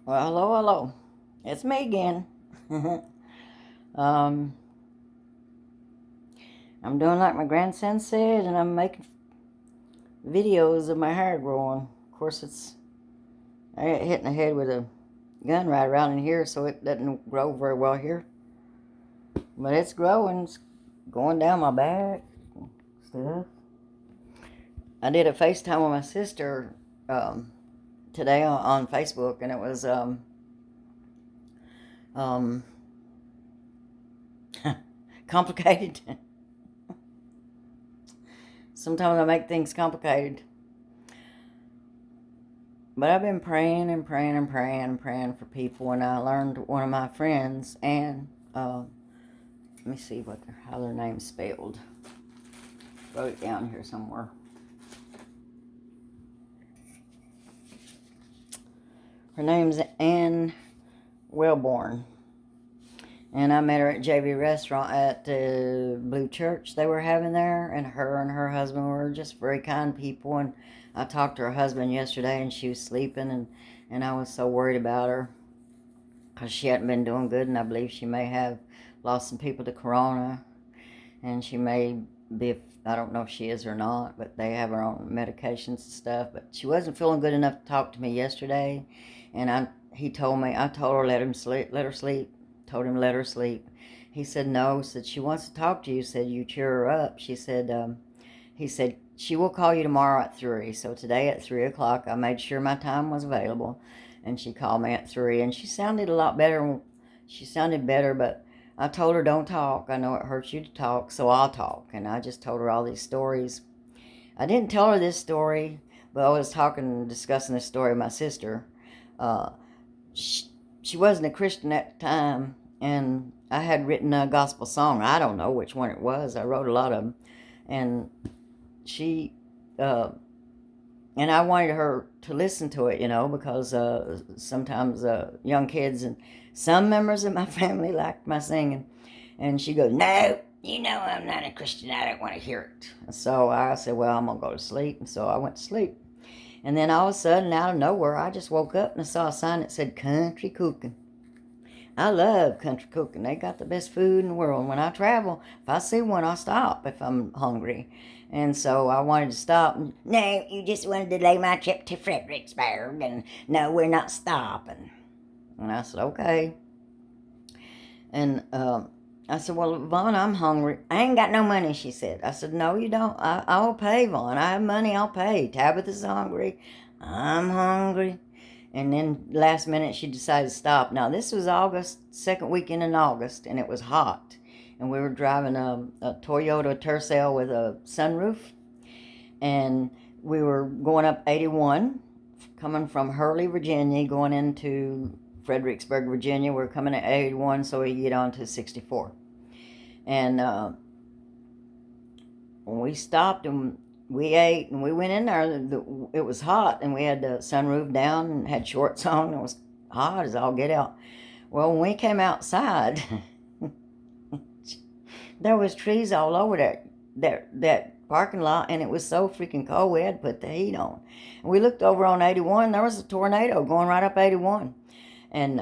Well, hello, hello. It's me again. um, I'm doing like my grandson said, and I'm making videos of my hair growing. Of course, I get hit in the head with a gun right around in here, so it doesn't grow very well here. But it's growing. It's going down my back. Stuff. I did a FaceTime with my sister today on Facebook, and it was um, complicated. Sometimes I make things complicated. But I've been praying and praying and praying and praying for people, and I learned one of my friends, and let me see how their name's spelled. Wrote it down here somewhere. Her name's Ann Wellborn, and I met her at JV Restaurant at the Blue Church they were having there, and her husband were just very kind people. And I talked to her husband yesterday, and she was sleeping, and I was so worried about her because she hadn't been doing good, and I believe she may have lost some people to corona, and she may be, I don't know if she is or not, but they have her own medications and stuff. But she wasn't feeling good enough to talk to me yesterday, and he told me, I told her let her sleep, told him let her sleep. He said no, said she wants to talk to you, said you cheer her up. He said she will call you tomorrow at 3. So today at 3 o'clock, I made sure my time was available, and she called me at 3, and she sounded a lot better. She sounded better, but I told her don't talk. I know it hurts you to talk, so I'll talk. And I just told her all these stories. I didn't tell her this story, but I was discussing this story with my sister. Uh, she, she wasn't a Christian at the time, and I had written a gospel song. I don't know which one it was. I wrote a lot of them, and she uh, and I wanted her to listen to it, because sometimes young kids and some members of my family liked my singing. And she goes, "No, I'm not a Christian. I don't want to hear it." So I said, "Well, I'm going to go to sleep." And so I went to sleep. And then all of a sudden, out of nowhere, I just woke up and I saw a sign that said country cooking. I love country cooking. They got the best food in the world. And when I travel, if I see one, I'll stop if I'm hungry. And so I wanted to stop. "No, you just want to delay my trip to Fredericksburg. And no, we're not stopping." And I said, "Okay." And I said, "Well, Vaughn, I'm hungry." "I ain't got no money," she said. I said, "No, you don't. I'll pay, Vaughn. I have money. I'll pay. Tabitha's hungry. I'm hungry." And then last minute she decided to stop. Now this was August, second weekend in August, and it was hot. And we were driving a Toyota Tercel with a sunroof, and we were going up 81, coming from Hurley, Virginia, going into Fredericksburg, Virginia. We're coming at 81 so we get on to 64. And when we stopped and we ate and we went in there, it was hot, and we had the sunroof down and had shorts on. It was hot as all get out. Well, when we came outside, there was trees all over that parking lot, and it was so freaking cold we had to put the heat on. And we looked over on 81. There was a tornado going right up 81, and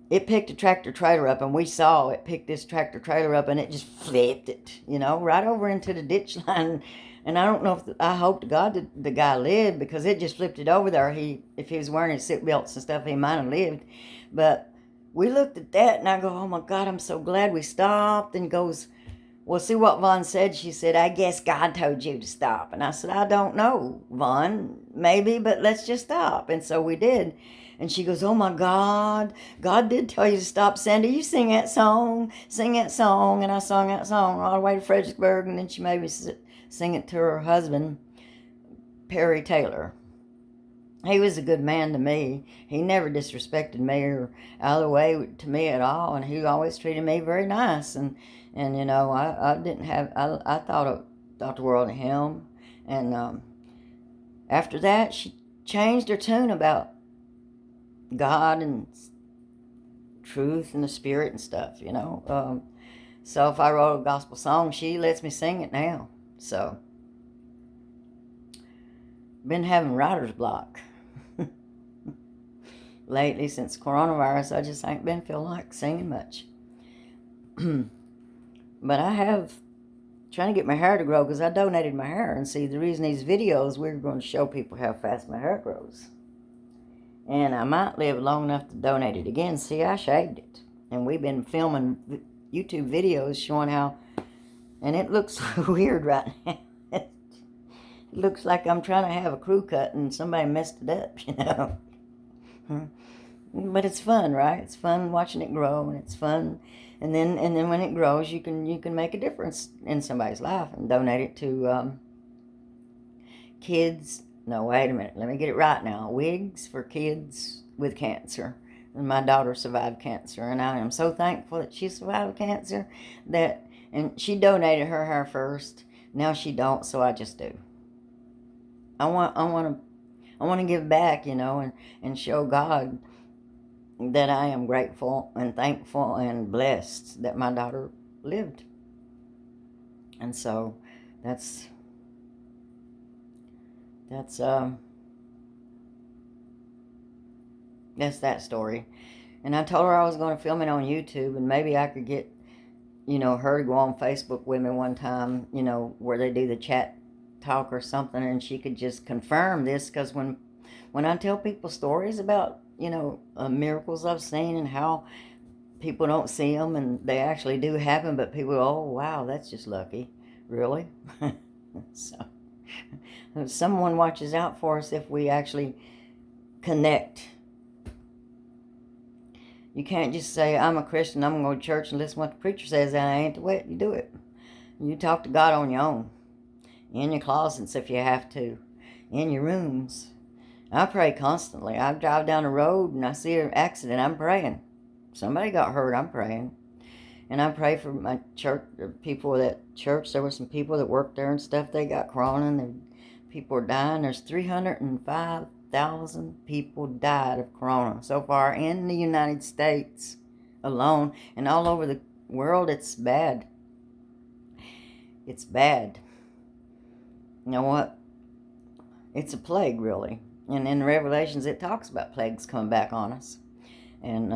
it picked a tractor trailer up, and we saw it pick this tractor trailer up, and it just flipped it, right over into the ditch line. And I don't know I hope to God that the guy lived, because it just flipped it over there. If he was wearing his seat belts and stuff, he might have lived. But we looked at that, and I go, "Oh my God, I'm so glad we stopped." And he goes, "Well, see what Vaughn said?" She said, "I guess God told you to stop." And I said, "I don't know, Vaughn. Maybe, but let's just stop." And so we did. And she goes, "Oh my God, God did tell you to stop, Sandy. You sing that song, sing that song." And I sung that song all the way to Fredericksburg. And then she made me sing it to her husband, Perry Taylor. He was a good man to me. He never disrespected me or out of the way to me at all, and he always treated me very nice. And I didn't have I thought the world of him. And after that, she changed her tune about God and truth and the spirit and stuff. So if I wrote a gospel song, she lets me sing it now. So been having writer's block. lately since coronavirus. I just ain't been feeling like singing much. But I have trying to get my hair to grow because I donated my hair. And see, the reason these videos, we're going to show people how fast my hair grows. And I might live long enough to donate it again. See, I shaved it. And we've been filming YouTube videos showing how, and it looks weird right now. It looks like I'm trying to have a crew cut and somebody messed it up, you know. But it's fun, right? It's fun watching it grow, and it's fun. And then when it grows, you can make a difference in somebody's life and donate it to kids. No, wait a minute. Let me get it right now. Wigs for kids with cancer. And my daughter survived cancer, and I am so thankful that she survived cancer. And she donated her hair first. Now she don't, so I just do. I want to give back, you know, and show God that I am grateful and thankful and blessed that my daughter lived. And so that's that story. And I told her I was going to film it on YouTube, and maybe I could get, you know, her to go on Facebook with me one time, you know, where they do the chat talk or something, and she could just confirm this, because when I tell people stories about, you know, miracles I've seen and how people don't see them and they actually do happen, but people go, oh wow, that's just lucky. Really? So someone watches out for us if we actually connect. You can't just say, I'm a Christian, I'm going to go to church and listen to what the preacher says, and I ain't the way you do it. You talk to God on your own. In your closets if you have to. In your rooms. I pray constantly. I drive down the road and I see an accident, I'm praying. Somebody got hurt, I'm praying. And I pray for my church, people at church. There were some people that worked there and stuff. They got corona and people are dying. There's 305,000 people died of corona so far in the United States alone. And all over the world, it's bad. It's bad. You know what? It's a plague, really. And in Revelations, it talks about plagues coming back on us. And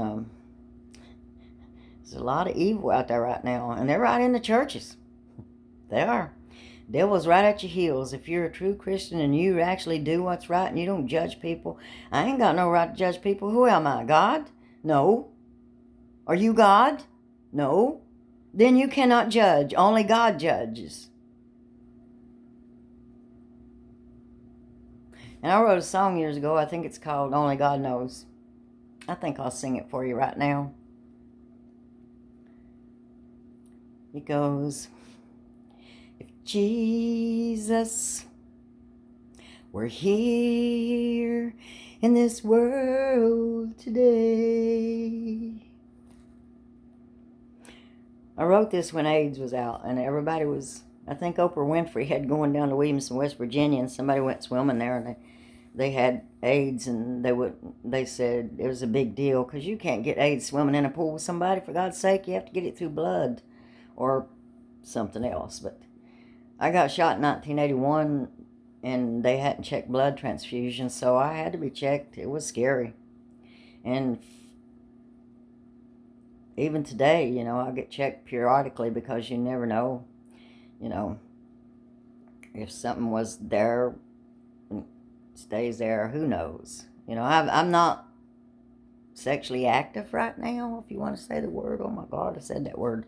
there's a lot of evil out there right now. And they're right in the churches. They are. Devil's right at your heels. If you're a true Christian and you actually do what's right and you don't judge people, I ain't got no right to judge people. Who am I? God? No. Are you God? No. Then you cannot judge. Only God judges. And I wrote a song years ago. I think it's called Only God Knows. I think I'll sing it for you right now. It goes, if Jesus were here in this world today. I wrote this when AIDS was out, and everybody was, I think Oprah Winfrey had going down to Williamson, West Virginia, and somebody went swimming there, and they had AIDS, and they said it was a big deal, because you can't get AIDS swimming in a pool with somebody, for God's sake. You have to get it through blood or something else. But I got shot in 1981, and they hadn't checked blood transfusion, so I had to be checked. It was scary. And even today, you know, I get checked periodically, because you never know, you know, if something was there and stays there, who knows. You know, I'm not sexually active right now, if you want to say the word. Oh my God, I said that word.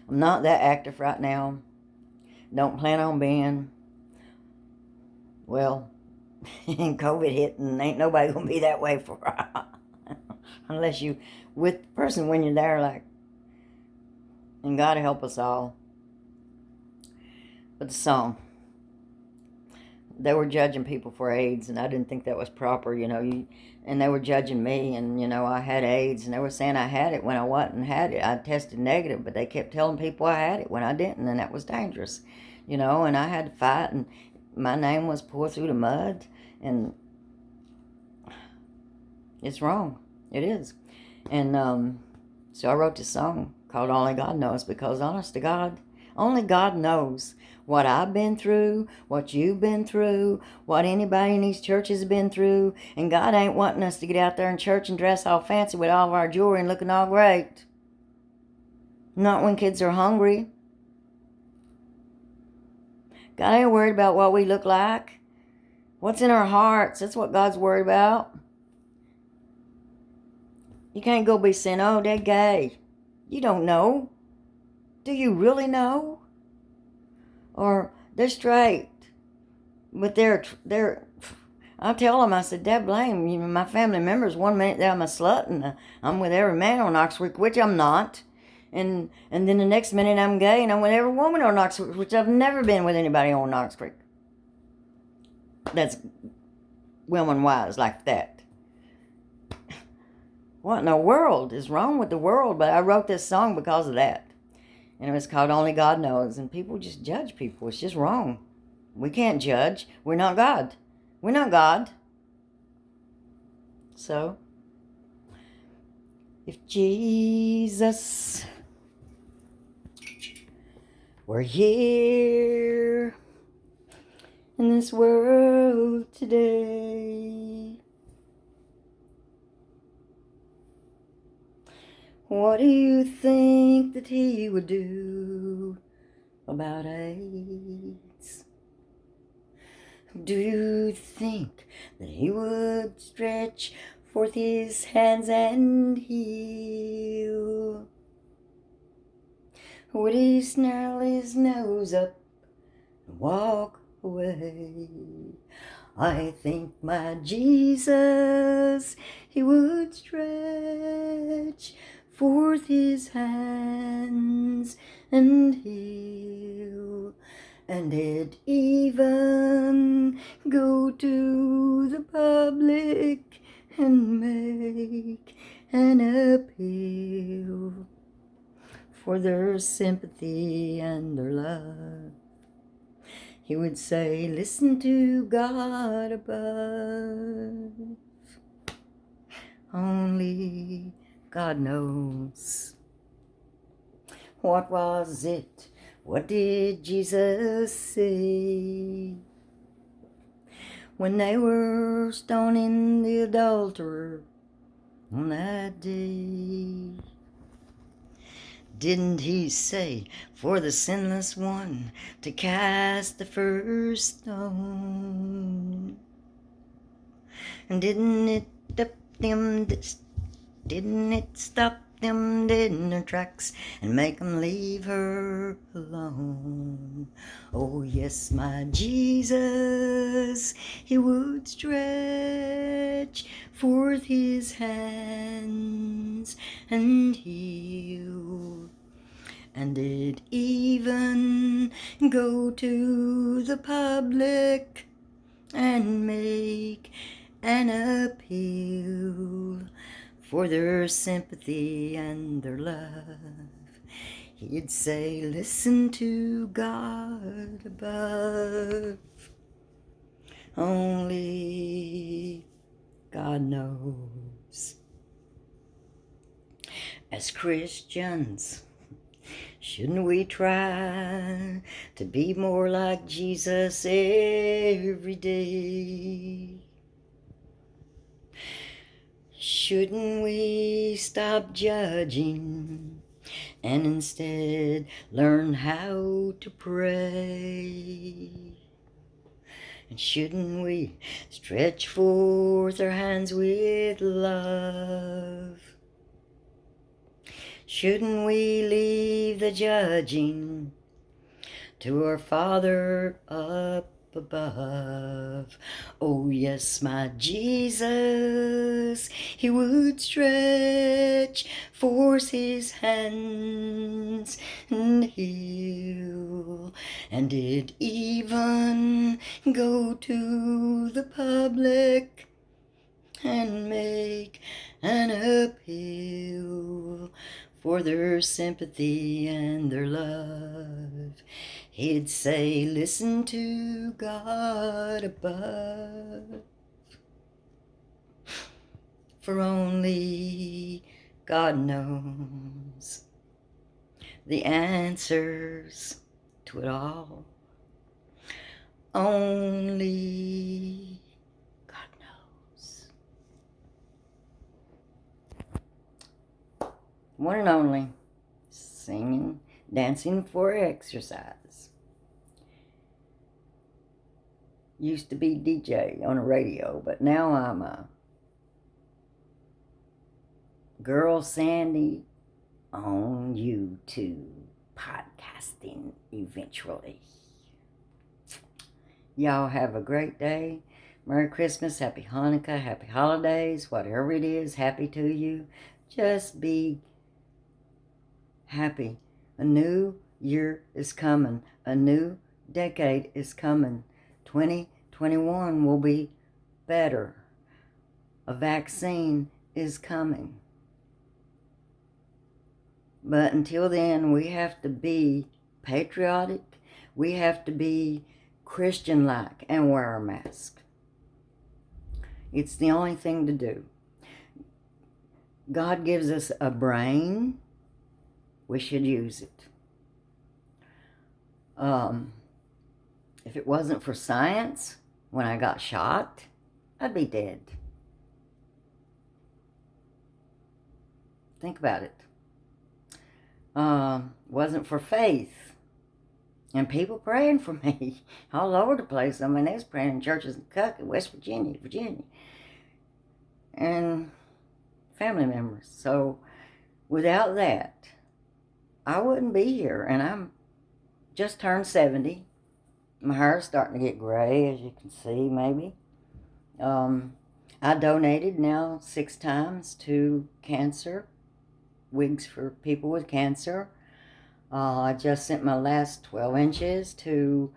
I'm not that active right now. Don't plan on being. Well, COVID hit, and ain't nobody gonna be that way for a while. Unless you with the person when you're there, like, and God help us all. But the song, they were judging people for AIDS, and I didn't think that was proper, you know. And they were judging me, and, you know, I had AIDS, and they were saying I had it when I wasn't had it. I tested negative, but they kept telling people I had it when I didn't, and that was dangerous, you know. And I had to fight, and my name was poured through the mud, and it's wrong. It is. And so I wrote this song called Only God Knows, because honest to God, Only God knows what I've been through, what you've been through, what anybody in these churches has been through. And God ain't wanting us to get out there in church and dress all fancy with all of our jewelry and looking all great. Not when kids are hungry. God ain't worried about what we look like. What's in our hearts, that's what God's worried about. You can't go be saying, oh, they're gay. You don't know. Do you really know? Or they're straight. But I tell them, I said, Dad, blame my family members. 1 minute I'm a slut and I'm with every man on Ox Creek, which I'm not. And then the next minute I'm gay and I'm with every woman on Ox Creek, which I've never been with anybody on Ox Creek. That's woman-wise like that. What in the world is wrong with the world? But I wrote this song because of that. And it was called Only God Knows. And people just judge people. It's just wrong. We can't judge. We're not God. We're not God. So, if Jesus were here in this world today, what do you think that he would do about AIDS? Do you think that he would stretch forth his hands and heal? Would he snarl his nose up and walk away? I think my Jesus, he would stretch forth his hands and heal, and it even go to the public and make an appeal for their sympathy and their love. He would say, listen to God above. Only God knows. What was it? What did Jesus say when they were stoning the adulterer on that day? Didn't he say for the sinless one to cast the first stone? And didn't it stop them dead in their tracks and make them leave her alone? Oh yes, my Jesus, he would stretch forth his hands and heal, and it even go to the public and make an appeal for their sympathy and their love. He'd say, listen to God above. Only God knows. As Christians, shouldn't we try to be more like Jesus every day? Shouldn't we stop judging and instead learn how to pray? And shouldn't we stretch forth our hands with love? Shouldn't we leave the judging to our Father up above? Oh yes, my Jesus, he would stretch forth his hands and heal, and it even go to the public and make an appeal for their sympathy and their love. He'd say, listen to God above, for only God knows the answers to it all. Only God knows. One and only. Singing, dancing for exercise. Used to be DJ on a radio, but now I'm a Girl Sandy on YouTube, podcasting eventually. Y'all have a great day. Merry Christmas, Happy Hanukkah, Happy Holidays, whatever it is, happy to you. Just be happy. A new year is coming. A new decade is coming. 2021 will be better. A vaccine is coming. But until then, we have to be patriotic. We have to be Christian-like and wear a mask. It's the only thing to do. God gives us a brain. We should use it. If it wasn't for science, when I got shot, I'd be dead. Think about it. Wasn't for faith. And people praying for me all over the place. I mean, they was praying in churches in Kentucky, West Virginia, and family members. So without that, I wouldn't be here. And I'm just turned 70. My hair's starting to get gray, as you can see, maybe. I donated now 6 times to cancer, wigs for people with cancer. I just sent my last 12 inches to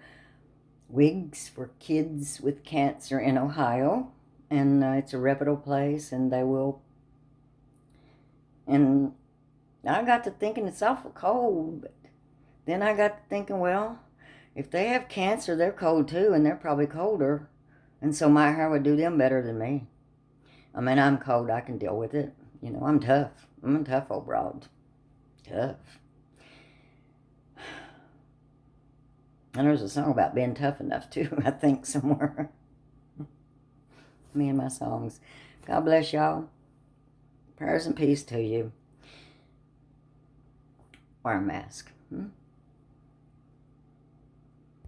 Wigs for Kids with Cancer in Ohio. And it's a reputable place, and they will. And I got to thinking it's awful cold, but then I got to thinking, well, if they have cancer, they're cold too, and they're probably colder. And so my hair would do them better than me. I mean, I'm cold. I can deal with it. You know, I'm tough. I'm a tough old broad. Tough. And there's a song about being tough enough, too, I think, somewhere. Me and my songs. God bless y'all. Prayers and peace to you. Wear a mask.